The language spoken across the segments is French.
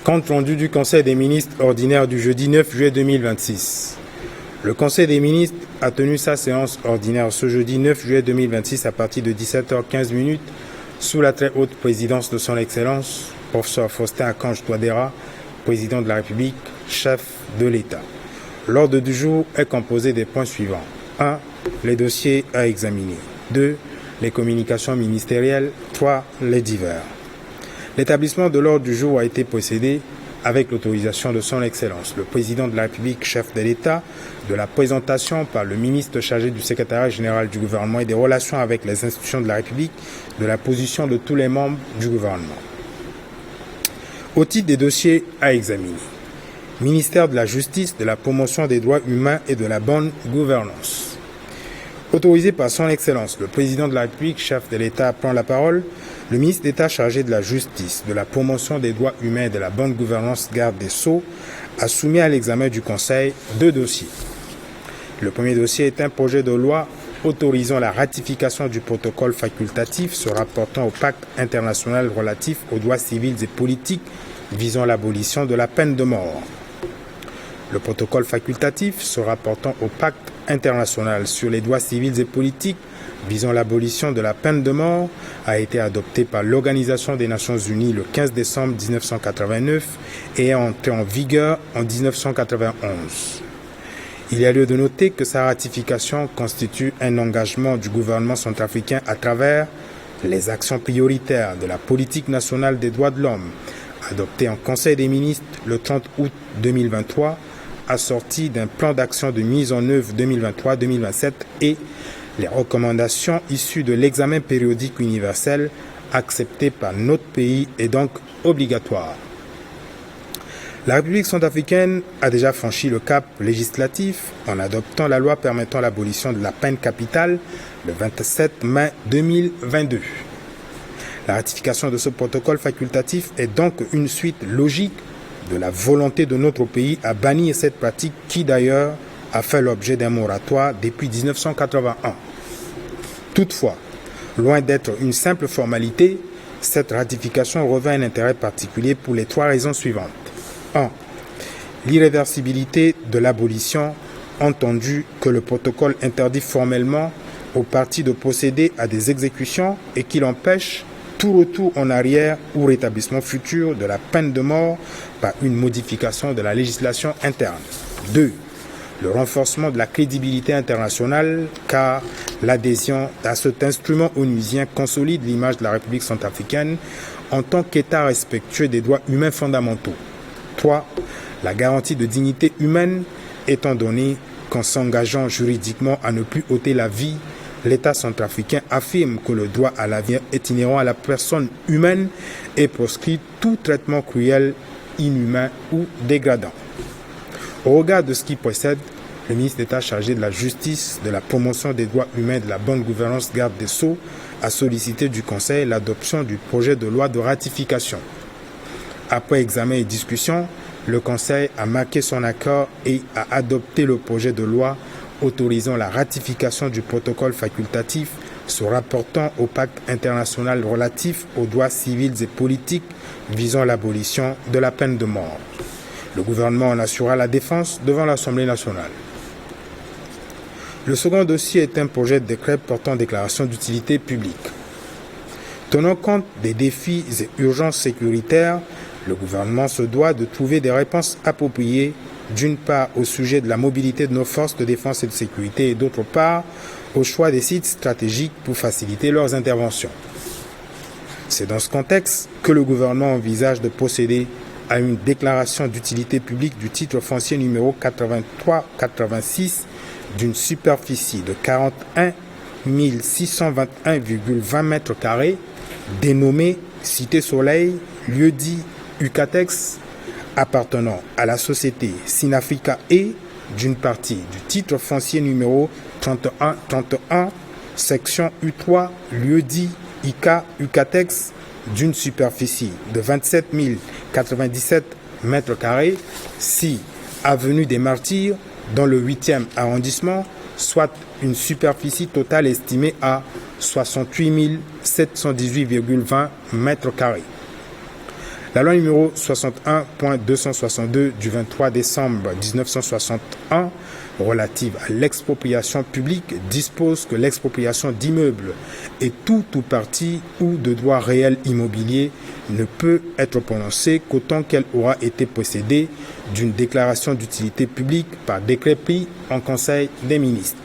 Compte rendu du Conseil des ministres ordinaire du jeudi 9 juillet 2026. Le Conseil des ministres a tenu sa séance ordinaire ce jeudi 9 juillet 2026 à partir de 17h15 sous la très haute présidence de son Excellence, professeur Faustin Archange Touadéra, président de la République, chef de l'État. L'ordre du jour est composé des points suivants. 1. Les dossiers à examiner. 2. Les communications ministérielles. 3. Les divers. L'établissement de l'ordre du jour a été procédé avec l'autorisation de son Excellence, le président de la République, chef de l'État, de la présentation par le ministre chargé du secrétariat général du gouvernement et des relations avec les institutions de la République de la position de tous les membres du gouvernement. Au titre des dossiers à examiner, ministère de la Justice, de la promotion des droits humains et de la bonne gouvernance. Autorisé par son Excellence, le président de la République, chef de l'État, prend la parole. Le ministre d'État chargé de la Justice, de la promotion des droits humains et de la bonne gouvernance, garde des Sceaux, a soumis à l'examen du Conseil 2 dossiers. Le premier dossier est un projet de loi autorisant la ratification du protocole facultatif se rapportant au pacte international relatif aux droits civils et politiques visant l'abolition de la peine de mort. Le protocole facultatif se rapportant au pacte international sur les droits civils et politiques visant l'abolition de la peine de mort a été adopté par l'Organisation des Nations Unies le 15 décembre 1989 et est entré en vigueur en 1991. Il y a lieu de noter que sa ratification constitue un engagement du gouvernement centrafricain à travers les actions prioritaires de la politique nationale des droits de l'homme, adoptée en Conseil des ministres le 30 août 2023, assorti d'un plan d'action de mise en œuvre 2023-2027 et les recommandations issues de l'examen périodique universel accepté par notre pays est donc obligatoire. La République centrafricaine a déjà franchi le cap législatif en adoptant la loi permettant l'abolition de la peine capitale le 27 mai 2022. La ratification de ce protocole facultatif est donc une suite logique de la volonté de notre pays à bannir cette pratique qui d'ailleurs a fait l'objet d'un moratoire depuis 1981. Toutefois, loin d'être une simple formalité, cette ratification revêt un intérêt particulier pour les 3 raisons suivantes. 1. L'irréversibilité de l'abolition, entendu que le protocole interdit formellement aux parties de procéder à des exécutions et qu'il empêche tout retour en arrière ou rétablissement futur de la peine de mort par une modification de la législation interne. 2. Le renforcement de la crédibilité internationale, car l'adhésion à cet instrument onusien consolide l'image de la République centrafricaine en tant qu'État respectueux des droits humains fondamentaux. 3. La garantie de dignité humaine, étant donné qu'en s'engageant juridiquement à ne plus ôter la vie, l'État centrafricain affirme que le droit à la vie est inhérent à la personne humaine et proscrit tout traitement cruel, inhumain ou dégradant. Au regard de ce qui précède, le ministre d'État chargé de la Justice, de la promotion des droits humains et de la bonne gouvernance, garde des Sceaux, a sollicité du Conseil l'adoption du projet de loi de ratification. Après examen et discussion, le Conseil a marqué son accord et a adopté le projet de loi autorisant la ratification du protocole facultatif se rapportant au pacte international relatif aux droits civils et politiques visant l'abolition de la peine de mort. Le gouvernement en assurera la défense devant l'Assemblée nationale. Le second dossier est un projet de décret portant déclaration d'utilité publique. Tenant compte des défis et urgences sécuritaires, le gouvernement se doit de trouver des réponses appropriées, d'une part au sujet de la mobilité de nos forces de défense et de sécurité et d'autre part au choix des sites stratégiques pour faciliter leurs interventions. C'est dans ce contexte que le gouvernement envisage de procéder à une déclaration d'utilité publique du titre foncier numéro 83-86 d'une superficie de 41 621,20 m², dénommée Cité Soleil, lieu-dit Ucatex, appartenant à la société Sinafrica et d'une partie du titre foncier numéro 3131, section U3, lieu-dit ICA Ucatex, d'une superficie de 27 097 m², 6 avenue des Martyrs, dans le 8e arrondissement, soit une superficie totale estimée à 68 718,20 m². La loi numéro 61.262 du 23 décembre 1961 relative à l'expropriation publique dispose que l'expropriation d'immeubles et tout ou partie ou de droits réels immobiliers ne peut être prononcée qu'autant qu'elle aura été précédée d'une déclaration d'utilité publique par décret pris en Conseil des ministres.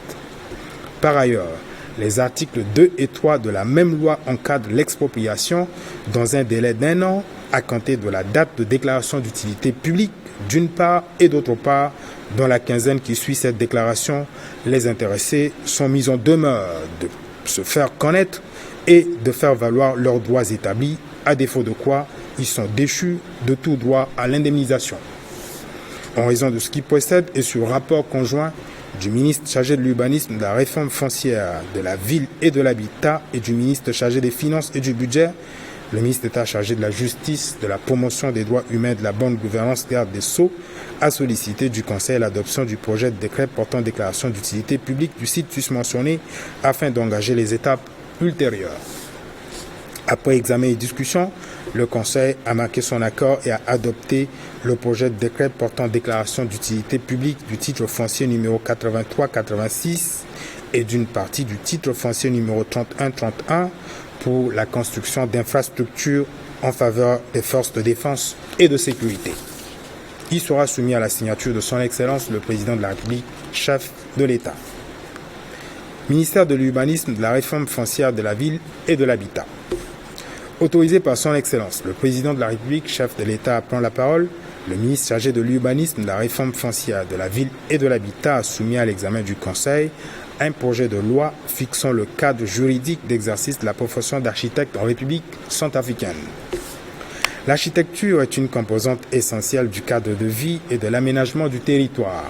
Par ailleurs, les articles 2 et 3 de la même loi encadrent l'expropriation dans un délai d'1 an à compter de la date de déclaration d'utilité publique d'une part et d'autre part, dans la quinzaine qui suit cette déclaration, les intéressés sont mis en demeure de se faire connaître et de faire valoir leurs droits établis, à défaut de quoi ils sont déchus de tout droit à l'indemnisation. En raison de ce qui précède et sur rapport conjoint du ministre chargé de l'urbanisme, de la réforme foncière, de la ville et de l'habitat et du ministre chargé des finances et du budget, le ministre d'État chargé de la justice, de la promotion des droits humains et de la bonne gouvernance, garde des Sceaux, a sollicité du Conseil l'adoption du projet de décret portant déclaration d'utilité publique du site susmentionné afin d'engager les étapes ultérieures. Après examen et discussion, le Conseil a marqué son accord et a adopté le projet de décret portant déclaration d'utilité publique du titre foncier numéro 83-86 et d'une partie du titre foncier numéro 31-31 pour la construction d'infrastructures en faveur des forces de défense et de sécurité. Il sera soumis à la signature de son Excellence le Président de la République, chef de l'État. Ministère de l'Urbanisme, de la Réforme foncière de la Ville et de l'Habitat. Autorisé par son Excellence, le Président de la République, chef de l'État, prend la parole. Le ministre chargé de l'Urbanisme, de la Réforme foncière de la Ville et de l'Habitat a soumis à l'examen du Conseil un projet de loi fixant le cadre juridique d'exercice de la profession d'architecte en République centrafricaine. L'architecture est une composante essentielle du cadre de vie et de l'aménagement du territoire.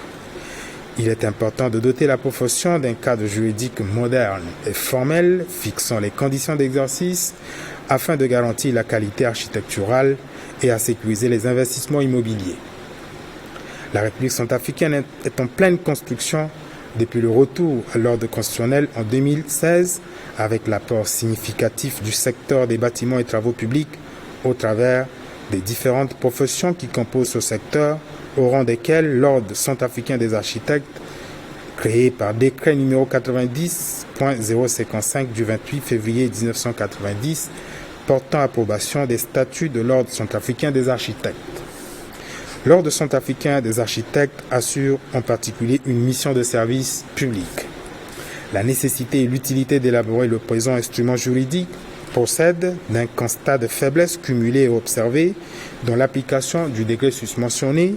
Il est important de doter la profession d'un cadre juridique moderne et formel fixant les conditions d'exercice afin de garantir la qualité architecturale et à sécuriser les investissements immobiliers. La République centrafricaine est en pleine construction depuis le retour à l'ordre constitutionnel en 2016 avec l'apport significatif du secteur des bâtiments et travaux publics au travers des différentes professions qui composent ce secteur, au rang desquelles l'Ordre centrafricain des architectes, créé par décret numéro 90.055 du 28 février 1990, portant approbation des statuts de l'Ordre centrafricain des architectes. L'Ordre centrafricain des architectes assure en particulier une mission de service public. La nécessité et l'utilité d'élaborer le présent instrument juridique procède d'un constat de faiblesse cumulé et observé dans l'application du décret susmentionné,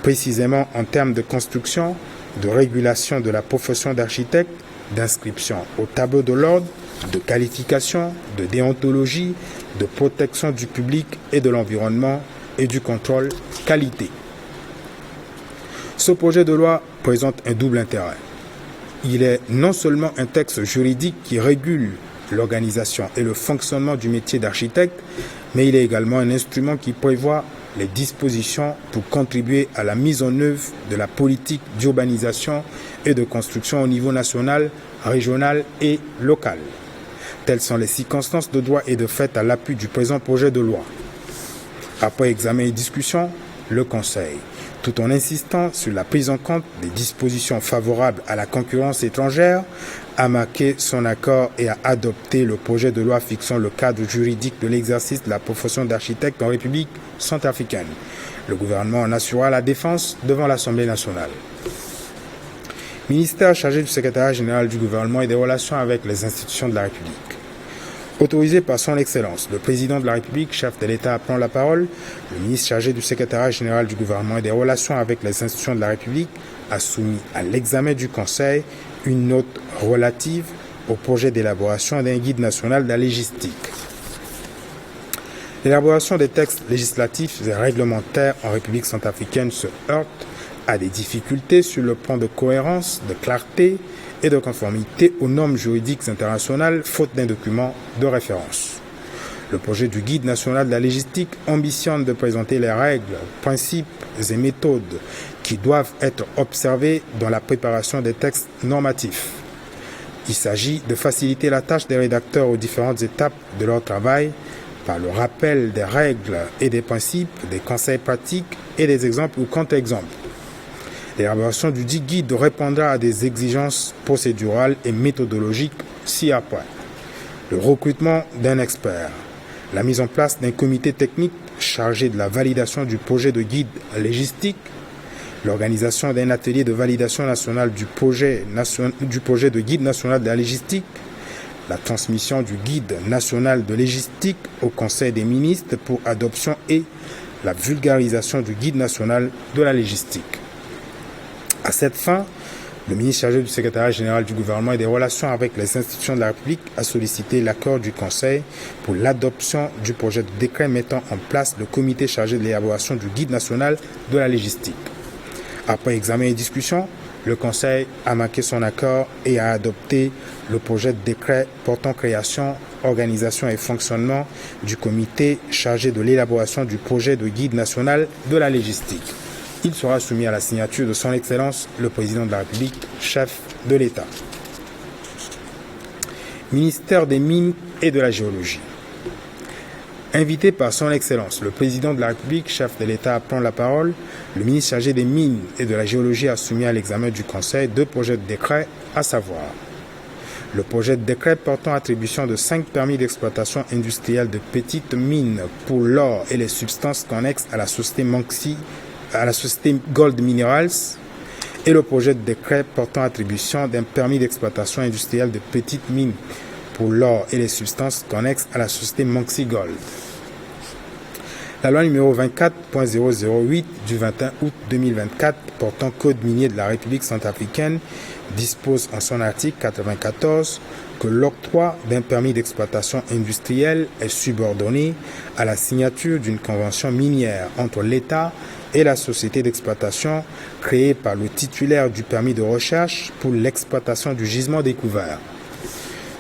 précisément en termes de construction, de régulation de la profession d'architecte, d'inscription au tableau de l'ordre, de qualification, de déontologie, de protection du public et de l'environnement et du contrôle qualité. Ce projet de loi présente un double intérêt. Il est non seulement un texte juridique qui régule l'organisation et le fonctionnement du métier d'architecte, mais il est également un instrument qui prévoit les dispositions pour contribuer à la mise en œuvre de la politique d'urbanisation et de construction au niveau national, régional et local. Telles sont les circonstances de droit et de fait à l'appui du présent projet de loi. Après examen et discussion, le Conseil, tout en insistant sur la prise en compte des dispositions favorables à la concurrence étrangère, a marqué son accord et a adopté le projet de loi fixant le cadre juridique de l'exercice de la profession d'architecte en République centrafricaine. Le gouvernement en assurera la défense devant l'Assemblée nationale. Ministère chargé du secrétariat général du gouvernement et des relations avec les institutions de la République. Autorisé par son Excellence, le Président de la République, chef de l'État, prend la parole. Le ministre chargé du secrétariat général du gouvernement et des relations avec les institutions de la République a soumis à l'examen du Conseil une note relative au projet d'élaboration d'un guide national de la légistique. L'élaboration des textes législatifs et réglementaires en République centrafricaine se heurte à des difficultés sur le plan de cohérence, de clarté et de conformité aux normes juridiques internationales, faute d'un document de référence. Le projet du guide national de la légistique ambitionne de présenter les règles, principes et méthodes qui doivent être observés dans la préparation des textes normatifs. Il s'agit de faciliter la tâche des rédacteurs aux différentes étapes de leur travail, par le rappel des règles et des principes, des conseils pratiques et des exemples ou contre-exemples. L'élaboration du dit guide répondra à des exigences procédurales et méthodologiques ci-après. Le recrutement d'un expert, la mise en place d'un comité technique chargé de la validation du projet de guide légistique, l'organisation d'un atelier de validation nationale du projet de guide national de la légistique, la transmission du guide national de légistique au Conseil des ministres pour adoption et la vulgarisation du guide national de la légistique. À cette fin, le ministre chargé du secrétariat général du gouvernement et des relations avec les institutions de la République a sollicité l'accord du Conseil pour l'adoption du projet de décret mettant en place le comité chargé de l'élaboration du guide national de la légistique. Après examen et discussion, le Conseil a marqué son accord et a adopté le projet de décret portant création, organisation et fonctionnement du comité chargé de l'élaboration du projet de guide national de la légistique. Il sera soumis à la signature de son Excellence, le Président de la République, chef de l'État. Ministère des Mines et de la Géologie. Invité par son Excellence, le Président de la République, chef de l'État, à prendre la parole, le ministre chargé des Mines et de la Géologie a soumis à l'examen du Conseil deux projets de décret, à savoir le projet de décret portant attribution de 5 permis d'exploitation industrielle de petites mines pour l'or et les substances connexes à la société Gold Minerals et le projet de décret portant attribution d'un permis d'exploitation industrielle de petites mines pour l'or et les substances connexes à la société Moxie Gold. La loi numéro 24.008 du 21 août 2024 portant Code minier de la République centrafricaine dispose en son article 94 que l'octroi d'un permis d'exploitation industrielle est subordonné à la signature d'une convention minière entre l'État et la société d'exploitation créée par le titulaire du permis de recherche pour l'exploitation du gisement découvert.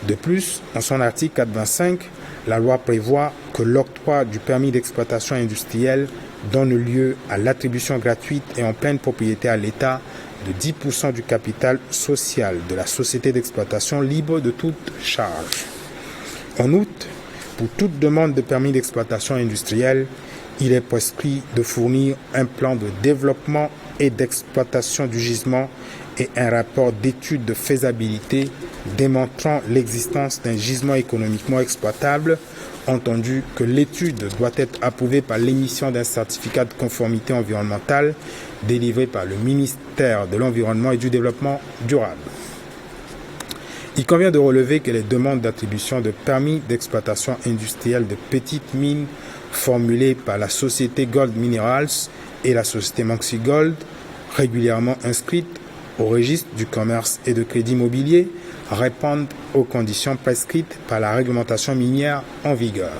De plus, en son article 425, la loi prévoit que l'octroi du permis d'exploitation industrielle donne lieu à l'attribution gratuite et en pleine propriété à l'État de 10% du capital social de la société d'exploitation libre de toute charge. En outre, pour toute demande de permis d'exploitation industrielle, il est prescrit de fournir un plan de développement et d'exploitation du gisement et un rapport d'étude de faisabilité démontrant l'existence d'un gisement économiquement exploitable, entendu que l'étude doit être approuvée par l'émission d'un certificat de conformité environnementale délivré par le ministère de l'Environnement et du Développement durable. Il convient de relever que les demandes d'attribution de permis d'exploitation industrielle de petites mines formulées par la société Gold Minerals et la société Moxie Gold, régulièrement inscrites au registre du commerce et de crédit immobilier, répondent aux conditions prescrites par la réglementation minière en vigueur.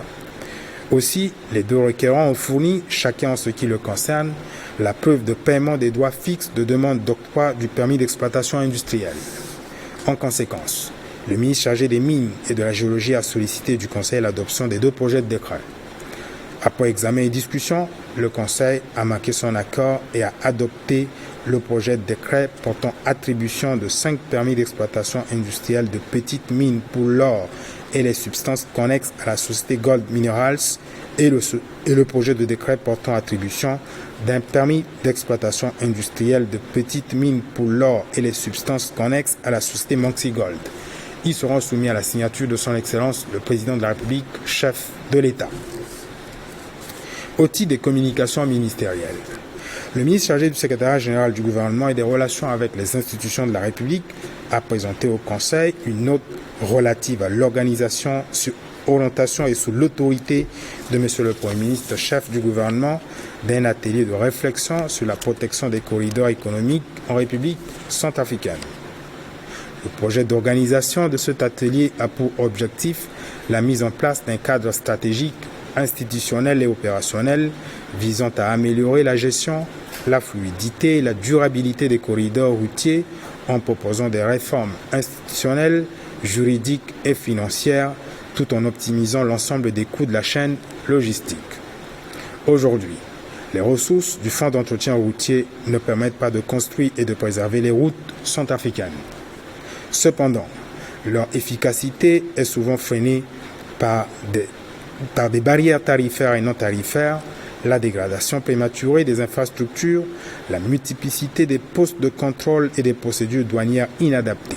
Aussi, les deux requérants ont fourni, chacun en ce qui le concerne, la preuve de paiement des droits fixes de demande d'octroi du permis d'exploitation industrielle. En conséquence, le ministre chargé des Mines et de la Géologie a sollicité du Conseil l'adoption des deux projets de décret. Après examen et discussion, le Conseil a marqué son accord et a adopté le projet de décret portant attribution de 5 permis d'exploitation industrielle de petites mines pour l'or et les substances connexes à la société Gold Minerals et le projet de décret portant attribution d'un permis d'exploitation industrielle de petites mines pour l'or et les substances connexes à la société Moxie Gold. Ils seront soumis à la signature de son Excellence, le Président de la République, chef de l'État. Au titre des communications ministérielles, le ministre chargé du secrétariat général du gouvernement et des relations avec les institutions de la République a présenté au Conseil une note relative à l'organisation sur orientation et sous l'autorité de M. le Premier ministre, chef du gouvernement, d'un atelier de réflexion sur la protection des corridors économiques en République centrafricaine. Le projet d'organisation de cet atelier a pour objectif la mise en place d'un cadre stratégique, institutionnel et opérationnel visant à améliorer la gestion, la fluidité et la durabilité des corridors routiers en proposant des réformes institutionnelles, juridiques et financières tout en optimisant l'ensemble des coûts de la chaîne logistique. Aujourd'hui, les ressources du Fonds d'entretien routier ne permettent pas de construire et de préserver les routes centrafricaines. Cependant, leur efficacité est souvent freinée par des par des barrières tarifaires et non tarifaires, la dégradation prématurée des infrastructures, la multiplicité des postes de contrôle et des procédures douanières inadaptées.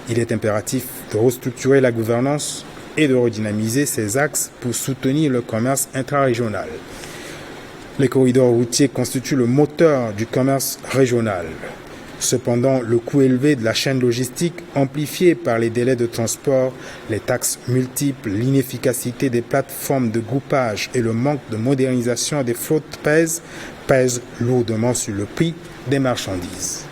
Il est impératif de restructurer la gouvernance et de redynamiser ces axes pour soutenir le commerce intrarégional. Les corridors routiers constituent le moteur du commerce régional. Cependant, le coût élevé de la chaîne logistique, amplifié par les délais de transport, les taxes multiples, l'inefficacité des plateformes de groupage et le manque de modernisation des flottes pèsent lourdement sur le prix des marchandises.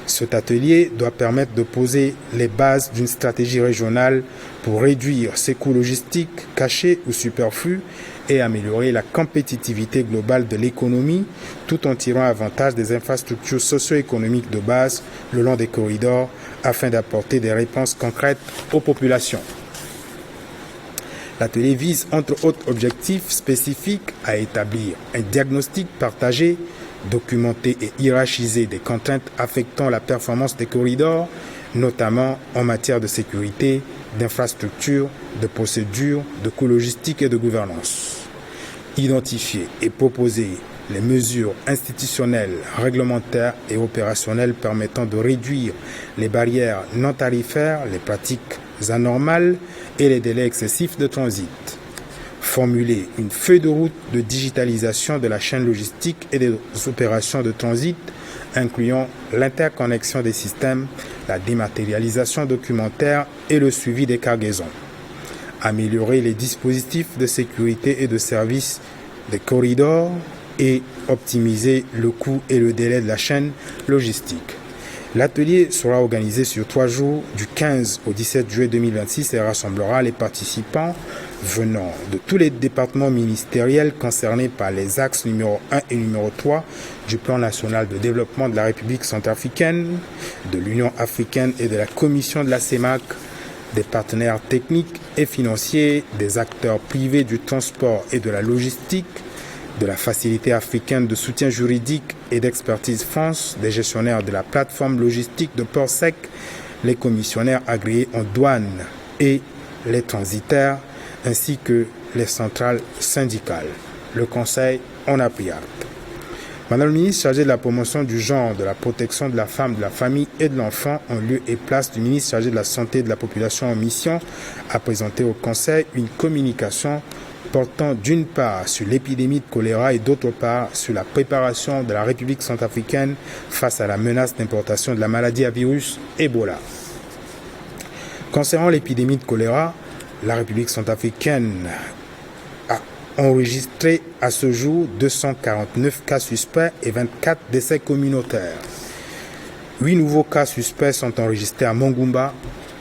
Cet atelier doit permettre de poser les bases d'une stratégie régionale pour réduire ces coûts logistiques cachés ou superflus et améliorer la compétitivité globale de l'économie tout en tirant avantage des infrastructures socio-économiques de base le long des corridors afin d'apporter des réponses concrètes aux populations. L'atelier vise, entre autres objectifs spécifiques, à établir un diagnostic partagé, documenté et hiérarchisé des contraintes affectant la performance des corridors, notamment en matière de sécurité, d'infrastructures, de procédures, de coûts logistiques et de gouvernance. Identifier et proposer les mesures institutionnelles, réglementaires et opérationnelles permettant de réduire les barrières non tarifaires, les pratiques anormales et les délais excessifs de transit. Formuler une feuille de route de digitalisation de la chaîne logistique et des opérations de transit, incluant l'interconnexion des systèmes, la dématérialisation documentaire et le suivi des cargaisons. Améliorer les dispositifs de sécurité et de service des corridors et optimiser le coût et le délai de la chaîne logistique. L'atelier sera organisé sur 3 jours, du 15 au 17 juillet 2026 et rassemblera les participants venant de tous les départements ministériels concernés par les axes numéro 1 et numéro 3 du Plan national de développement de la République centrafricaine, de l'Union africaine et de la Commission de la CEMAC, des partenaires techniques et financiers, des acteurs privés du transport et de la logistique, de la Facilité africaine de soutien juridique et d'expertise France, des gestionnaires de la plateforme logistique de Port Sec, les commissionnaires agréés en douane et les transitaires, ainsi que les centrales syndicales. Le Conseil en a pris acte. Madame le ministre chargée de la promotion du genre, de la protection de la femme, de la famille et de l'enfant, en lieu et place du ministre chargé de la santé et de la population en mission, a présenté au Conseil une communication portant d'une part sur l'épidémie de choléra et d'autre part sur la préparation de la République centrafricaine face à la menace d'importation de la maladie à virus Ebola. Concernant l'épidémie de choléra, la République centrafricaine a enregistré à ce jour 249 cas suspects et 24 décès communautaires. 8 nouveaux cas suspects sont enregistrés à Mongumba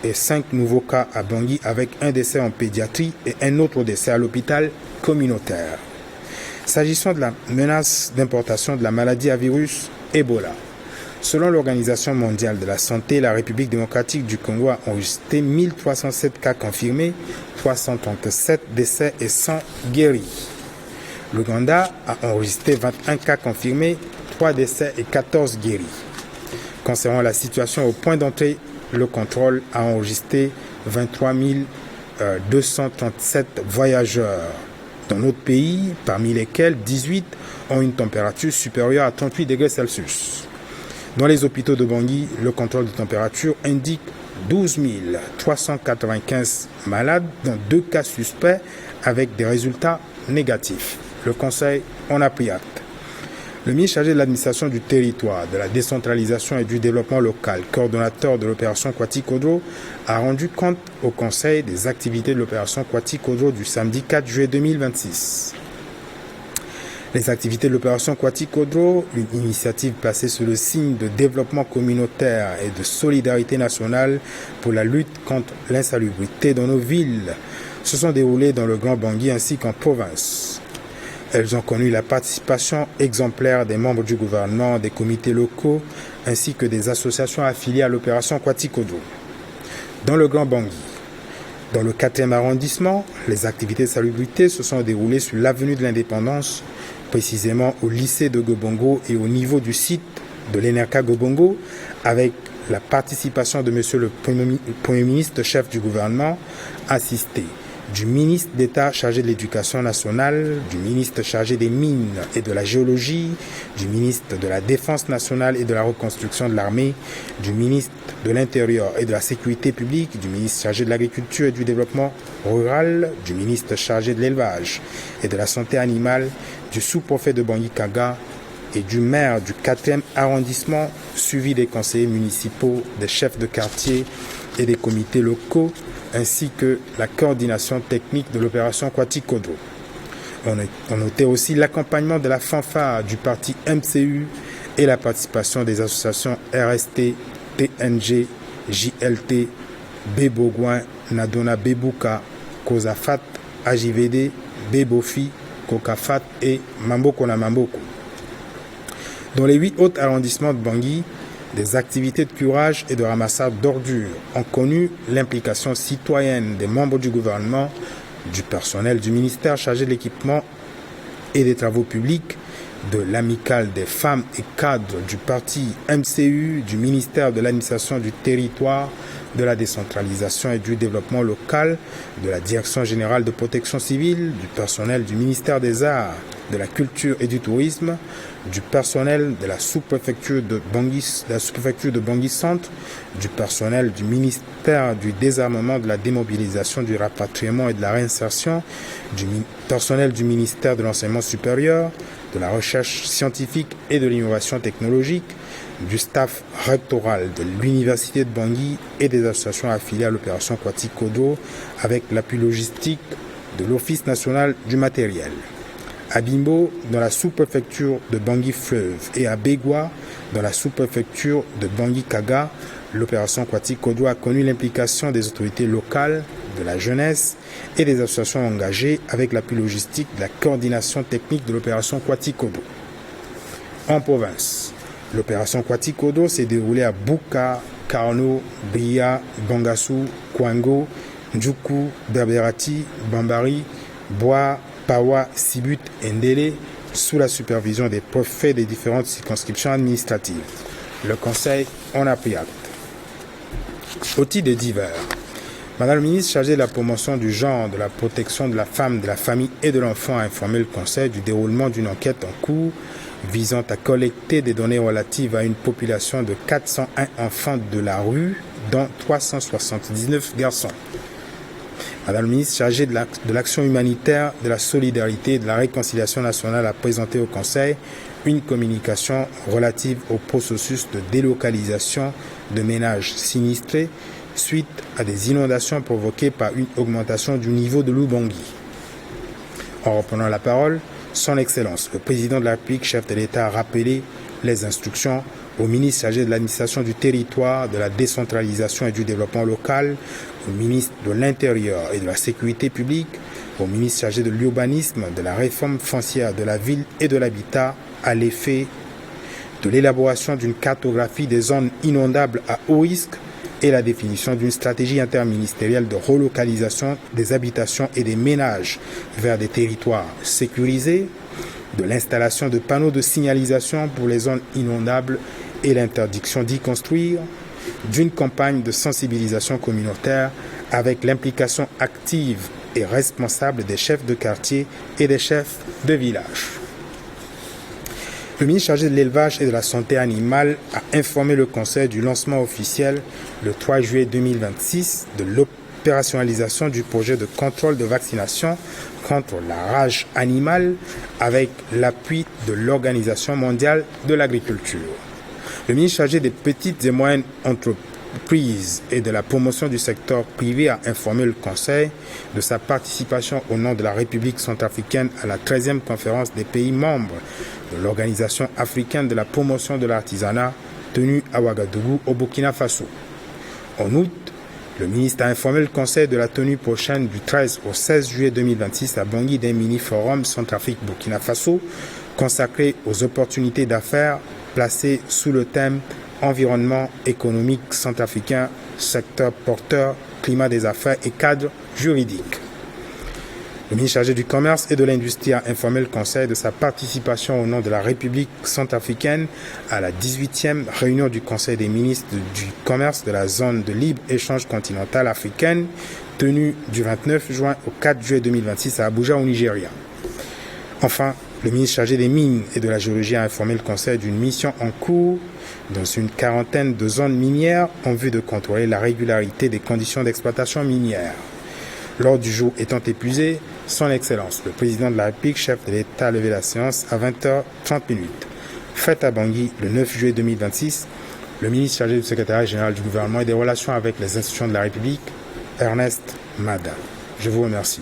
et 5 nouveaux cas à Bangui avec un décès en pédiatrie et un autre décès à l'hôpital communautaire. S'agissant de la menace d'importation de la maladie à virus Ebola, selon l'Organisation mondiale de la santé, la République démocratique du Congo a enregistré 1307 cas confirmés, 337 décès et 100 guéris. L'Ouganda a enregistré 21 cas confirmés, 3 décès et 14 guéris. Concernant la situation au point d'entrée, le contrôle a enregistré 23 237 voyageurs dans notre pays, parmi lesquels 18 ont une température supérieure à 38 degrés Celsius. Dans les hôpitaux de Bangui, le contrôle de température indique 12 395 malades, dont 2 cas suspects avec des résultats négatifs. Le Conseil en a pris acte. Le ministre chargé de l'administration du territoire, de la décentralisation et du développement local, coordonnateur de l'opération Kwati-Kodro, a rendu compte au Conseil des activités de l'opération Kwati-Kodro du samedi 4 juillet 2026. Les activités de l'opération Kwati-Kodro, une initiative placée sous le signe de développement communautaire et de solidarité nationale pour la lutte contre l'insalubrité dans nos villes, se sont déroulées dans le Grand Bangui ainsi qu'en province. Elles ont connu la participation exemplaire des membres du gouvernement, des comités locaux, ainsi que des associations affiliées à l'opération Kwati-Kodro. Dans le Grand Bangui, dans le 4e arrondissement, les activités de salubrité se sont déroulées sur l'avenue de l'Indépendance, précisément au lycée de Gobongo et au niveau du site de l'ENERCA Gobongo, avec la participation de M. le Premier ministre, chef du gouvernement, assisté du ministre d'État chargé de l'Éducation nationale, du ministre chargé des Mines et de la Géologie, du ministre de la Défense nationale et de la Reconstruction de l'armée, du ministre de l'Intérieur et de la Sécurité publique, du ministre chargé de l'Agriculture et du Développement rural, du ministre chargé de l'Élevage et de la Santé animale, du sous-préfet de Bangui-Kaga et du maire du 4e arrondissement, suivi des conseillers municipaux, des chefs de quartier et des comités locaux, ainsi que la coordination technique de l'opération Kwati-Kodro. On notait aussi l'accompagnement de la fanfare du parti MCU et la participation des associations RST, TNG, JLT, Bebogouin, Nadona Bebuka, Kozafat, AJVD, Bebofi, Kokafat et Mamboko na Mamboko. Dans les 8 autres arrondissements de Bangui, des activités de curage et de ramassage d'ordures ont connu l'implication citoyenne des membres du gouvernement, du personnel du ministère chargé de l'équipement et des travaux publics, de l'amicale des femmes et cadres du parti MCU, du ministère de l'administration du territoire, de la décentralisation et du développement local, de la direction générale de protection civile, du personnel du ministère des Arts, de la culture et du tourisme, du personnel de la sous-préfecture de Bangui Centre, du personnel du ministère du désarmement, de la démobilisation, du rapatriement et de la réinsertion, du personnel du ministère de l'enseignement supérieur, de la recherche scientifique et de l'innovation technologique, du staff rectoral de l'Université de Bangui et des associations affiliées à l'opération Kwati-Kodro avec l'appui logistique de l'Office national du matériel. À Bimbo, dans la sous-préfecture de Bangui-Fleuve, et à Bégua, dans la sous-préfecture de Bangui-Kaga, l'opération Kwati-Kodro a connu l'implication des autorités locales, de la jeunesse et des associations engagées avec l'appui logistique de la coordination technique de l'opération Kwati-Kodro. En province, l'opération Kwati-Kodro s'est déroulée à Buka, Karno, Bria, Bangassou, Kwango, Ndjoukou, Berberati, Bambari, Bois, Pawa, Sibut et Ndélé, sous la supervision des préfets des différentes circonscriptions administratives. Le Conseil en a pris acte. Au titre des divers, Madame le ministre chargée de la promotion du genre, de la protection de la femme, de la famille et de l'enfant a informé le Conseil du déroulement d'une enquête en cours visant à collecter des données relatives à une population de 401 enfants de la rue, dont 379 garçons. Madame le ministre chargée de l'action humanitaire, de la solidarité et de la réconciliation nationale a présenté au Conseil une communication relative au processus de délocalisation de ménages sinistrés suite à des inondations provoquées par une augmentation du niveau de l'Oubangui. En reprenant la parole, Son Excellence, le président de la République, chef de l'État, a rappelé les instructions au ministre chargé de l'administration du territoire, de la décentralisation et du développement local, au ministre de l'Intérieur et de la Sécurité publique, au ministre chargé de l'urbanisme, de la réforme foncière de la ville et de l'habitat, à l'effet de l'élaboration d'une cartographie des zones inondables à haut risque et la définition d'une stratégie interministérielle de relocalisation des habitations et des ménages vers des territoires sécurisés, de l'installation de panneaux de signalisation pour les zones inondables et l'interdiction d'y construire, d'une campagne de sensibilisation communautaire avec l'implication active et responsable des chefs de quartier et des chefs de village. Le ministre chargé de l'élevage et de la santé animale a informé le Conseil du lancement officiel le 3 juillet 2026 de l'opérationnalisation du projet de contrôle de vaccination contre la rage animale avec l'appui de l'Organisation mondiale de l'agriculture. Le ministre chargé des petites et moyennes entreprises et de la promotion du secteur privé a informé le Conseil de sa participation au nom de la République centrafricaine à la 13e conférence des pays membres de l'Organisation africaine de la promotion de l'artisanat tenue à Ouagadougou au Burkina Faso. En août, le ministre a informé le Conseil de la tenue prochaine du 13 au 16 juillet 2026 à Bangui d'un mini-forum Centrafrique-Burkina Faso consacré aux opportunités d'affaires placé sous le thème environnement économique centrafricain, secteur porteur, climat des affaires et cadre juridique. Le ministre chargé du Commerce et de l'Industrie a informé le Conseil de sa participation au nom de la République centrafricaine à la 18e réunion du Conseil des ministres du Commerce de la zone de libre-échange continentale africaine tenue du 29 juin au 4 juillet 2026 à Abuja, au Nigeria. Enfin, le ministre chargé des Mines et de la Géologie a informé le Conseil d'une mission en cours dans une quarantaine de zones minières en vue de contrôler la régularité des conditions d'exploitation minière. L'ordre du jour étant épuisé, Son Excellence, le président de la République, chef de l'État, a levé la séance à 20h30. Fête à Bangui, le 9 juillet 2026, le ministre chargé du secrétariat général du gouvernement et des relations avec les institutions de la République, Ernest Mada. Je vous remercie.